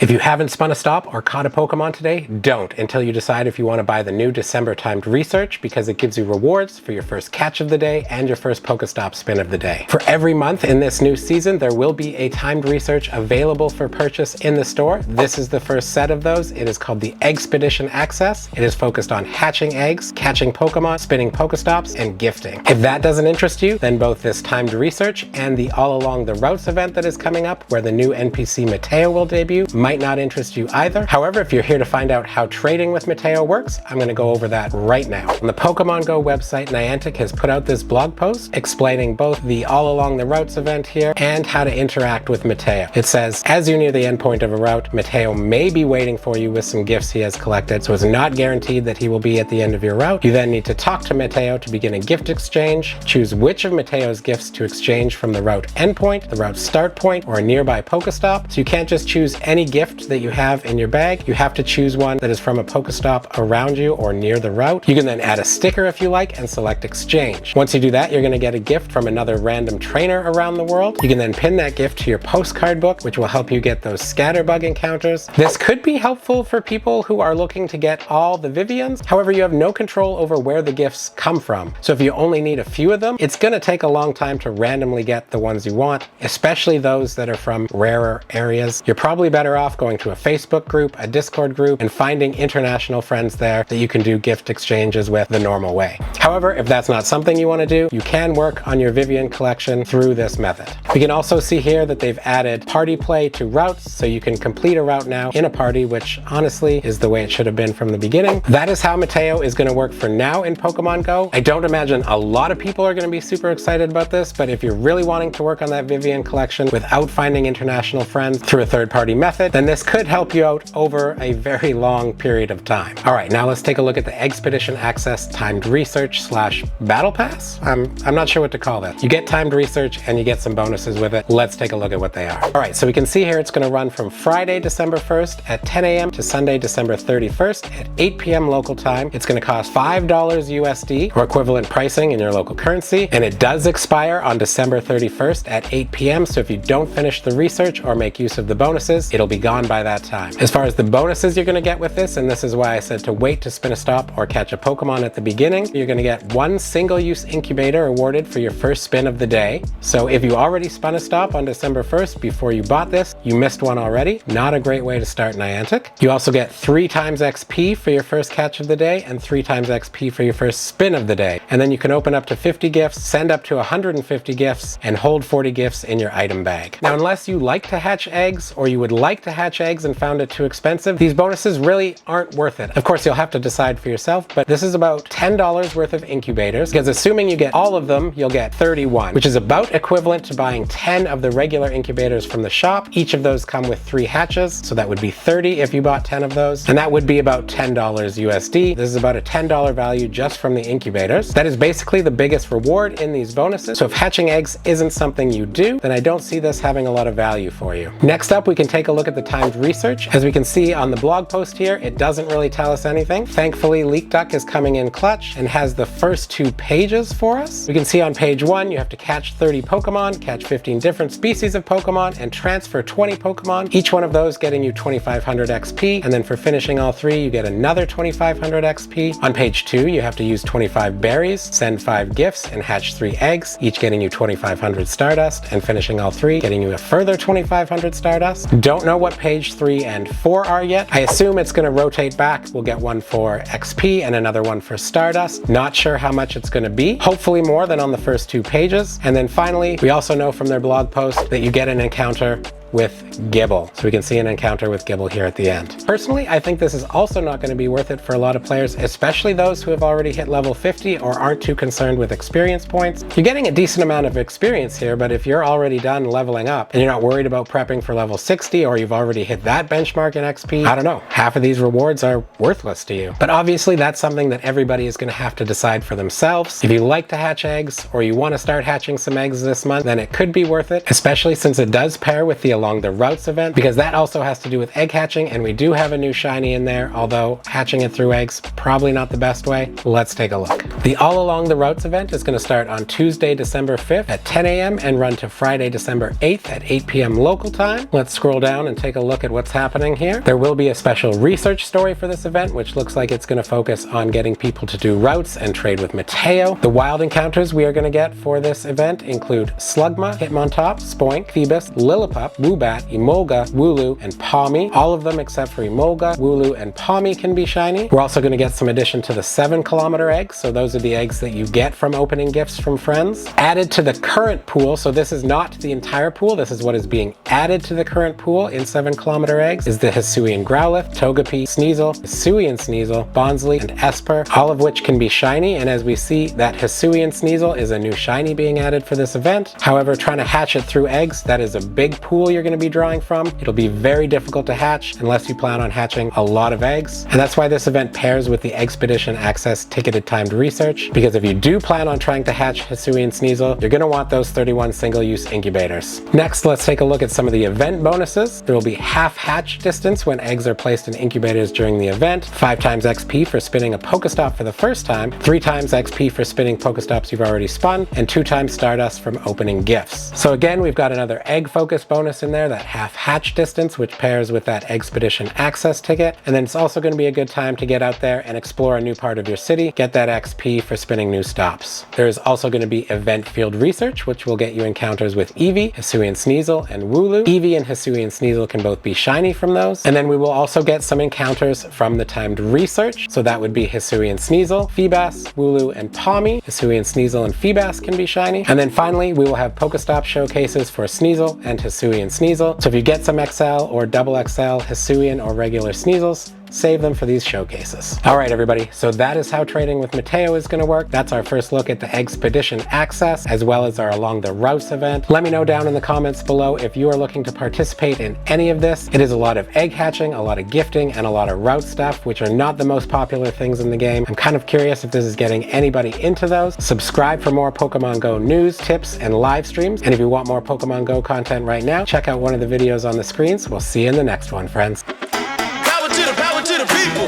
If you haven't spun a stop or caught a Pokemon today, don't until you decide if you want to buy the new December timed research, because it gives you rewards for your first catch of the day and your first Pokestop spin of the day. For every month in this new season, there will be a timed research available for purchase in the store. This is the first set of those. It is called the Eggs-pedition Access. It is focused on hatching eggs, catching Pokemon, spinning Pokestops, and gifting. If that doesn't interest you, then both this timed research and the All Along the Routes event that is coming up, where the new NPC Mateo will debut, might not interest you either. However, if you're here to find out how trading with Mateo works, I'm going to go over that right now. On the Pokemon GO website, Niantic has put out this blog post explaining both the All Along the Routes event here and how to interact with Mateo. It says, as you near the endpoint of a route, Mateo may be waiting for you with some gifts he has collected, so it's not guaranteed that he will be at the end of your route. You then need to talk to Mateo to begin a gift exchange. Choose which of Mateo's gifts to exchange from the route endpoint, the route start point, or a nearby Pokestop. So you can't just choose any gift that you have in your bag. You have to choose one that is from a Pokestop around you or near the route. You can then add a sticker if you like and select exchange. Once you do that, you're going to get a gift from another random trainer around the world. You can then pin that gift to your postcard book, which will help you get those scatterbug encounters. This could be helpful for people who are looking to get all the Vivians. However, you have no control over where the gifts come from. So if you only need a few of them, it's going to take a long time to randomly get the ones you want, especially those that are from rarer areas. You're probably better off going to a Facebook group, a Discord group, and finding international friends there that you can do gift exchanges with the normal way. However, if that's not something you want to do, you can work on your Vivian collection through this method. We can also see here that they've added party play to routes, so you can complete a route now in a party, which honestly is the way it should have been from the beginning. That is how Mateo is going to work for now in Pokemon GO. I don't imagine a lot of people are going to be super excited about this, but if you're really wanting to work on that Vivian collection without finding international friends through a third-party method, then this could help you out over a very long period of time. All right, now let's take a look at the Eggs-pedition Access timed research / battle pass. I'm not sure what to call that. You get timed research and you get some bonuses with it. Let's take a look at what they are. All right, so we can see here it's going to run from Friday, December 1st at 10 a.m. to Sunday, December 31st at 8 p.m. local time. It's going to cost $5 USD or equivalent pricing in your local currency, and it does expire on December 31st at 8 p.m. So if you don't finish the research or make use of the bonuses, it'll be gone by that time. As far as the bonuses you're going to get with this, and this is why I said to wait to spin a stop or catch a Pokemon at the beginning, you're going to get one single-use incubator awarded for your first spin of the day. So if you already spun a stop on December 1st before you bought this, you missed one already. Not a great way to start Niantic. You also get 3 times XP for your first catch of the day and 3 times XP for your first spin of the day. And then you can open up to 50 gifts, send up to 150 gifts, and hold 40 gifts in your item bag. Now, unless you like to hatch eggs, or you would like to hatch eggs and found it too expensive, these bonuses really aren't worth it. Of course, you'll have to decide for yourself, but this is about $10 worth of incubators, because assuming you get all of them, you'll get 31, which is about equivalent to buying 10 of the regular incubators from the shop. Each of those come with 3 hatches, so that would be 30 if you bought 10 of those, and that would be about $10 USD. This is about a $10 value just from the incubators. That is basically the biggest reward in these bonuses, so if hatching eggs isn't something you do, then I don't see this having a lot of value for you. Next up, we can take a look at the timed research. As we can see on the blog post here, it doesn't really tell us anything. Thankfully, LeakDuck is coming in clutch and has the first 2 pages for us. We can see on page 1, you have to catch 30 Pokemon, catch 15 different species of Pokemon, and transfer 20 Pokemon, each one of those getting you 2,500 XP, and then for finishing all 3, you get another 2,500 XP. On page 2, you have to use 25 berries, send 5 gifts, and hatch 3 eggs, each getting you 2,500 Stardust, and finishing all 3, getting you a further 2,500 Stardust. Don't know what page 3 and 4 are yet. I assume it's going to rotate back. We'll get one for XP and another one for Stardust. Not sure how much it's going to be. Hopefully more than on the first 2 pages. And then finally, we also know from their blog post that you get an encounter with Gibble. So we can see an encounter with Gibble here at the end. Personally, I think this is also not going to be worth it for a lot of players, especially those who have already hit level 50 or aren't too concerned with experience points. You're getting a decent amount of experience here, but if you're already done leveling up and you're not worried about prepping for level 60, or you've already hit that benchmark in XP, I don't know, half of these rewards are worthless to you. But obviously that's something that everybody is going to have to decide for themselves. If you like to hatch eggs, or you want to start hatching some eggs this month, then it could be worth it, especially since it does pair with the along the routes event, because that also has to do with egg hatching, and we do have a new shiny in there, although hatching it through eggs, probably not the best way. Let's take a look. The All Along the Routes event is going to start on Tuesday, December 5th at 10 a.m. and run to Friday, December 8th at 8 p.m. local time. Let's scroll down and take a look at what's happening here. There will be a special research story for this event, which looks like it's going to focus on getting people to do routes and trade with Mateo. The wild encounters we are going to get for this event include Slugma, Hitmontop, Spoink, Phoebus, Lillipup, Woobat, Emolga, Wooloo, and Palmy. All of them except for Emolga, Wooloo, and Palmy can be shiny. We're also going to get some addition to the 7-kilometer eggs, so those are the eggs that you get from opening gifts from friends. Added to the current pool, so this is not the entire pool, this is what is being added to the current pool in 7-kilometer eggs, is the Hisuian Growlithe, Togepi, Sneasel, Hisuian Sneasel, Bonsly, and Esper, all of which can be shiny, and as we see, that Hisuian Sneasel is a new shiny being added for this event. However, trying to hatch it through eggs, that is a big pool you're going to be drawing from. It'll be very difficult to hatch unless you plan on hatching a lot of eggs, and that's why this event pairs with the Eggs-pedition Access ticketed timed research, because if you do plan on trying to hatch Hisuian Sneasel, you're going to want those 31 single-use incubators. Next, let's take a look at some of the event bonuses. There will be half hatch distance when eggs are placed in incubators during the event, 5 times XP for spinning a Pokestop for the first time, 3 times XP for spinning Pokestops you've already spun, and 2 times Stardust from opening gifts. So again, we've got another egg focus bonus in there, that half hatch distance, which pairs with that Eggs-pedition Access ticket, and then it's also going to be a good time to get out there and explore a new part of your city, get that XP for spinning new stops. There is also going to be event field research, which will get you encounters with Eevee, Hisuian Sneasel, and Wooloo. Eevee and Hisuian Sneasel can both be shiny from those, and then we will also get some encounters from the timed research, so that would be Hisuian Sneasel, Feebas, Wooloo, and Palmy. Hisuian Sneasel and Feebas can be shiny, and then finally we will have Pokestop showcases for Sneasel and Hisuian Sneasel, so if you get some XL or double XL Hisuian or regular Sneasels, save them for these showcases. Alright everybody, so that is how trading with Mateo is going to work. That's our first look at the Eggs-pedition Access, as well as our Along the Routes event. Let me know down in the comments below if you are looking to participate in any of this. It is a lot of egg hatching, a lot of gifting, and a lot of route stuff, which are not the most popular things in the game. I'm kind of curious if this is getting anybody into those. Subscribe for more Pokemon Go news, tips, and live streams. And if you want more Pokemon Go content right now, check out one of the videos on the screens. We'll see you in the next one, friends. Power to the people. Power to the people.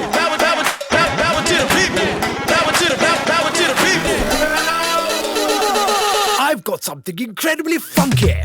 Power to the people. I've got something incredibly funky.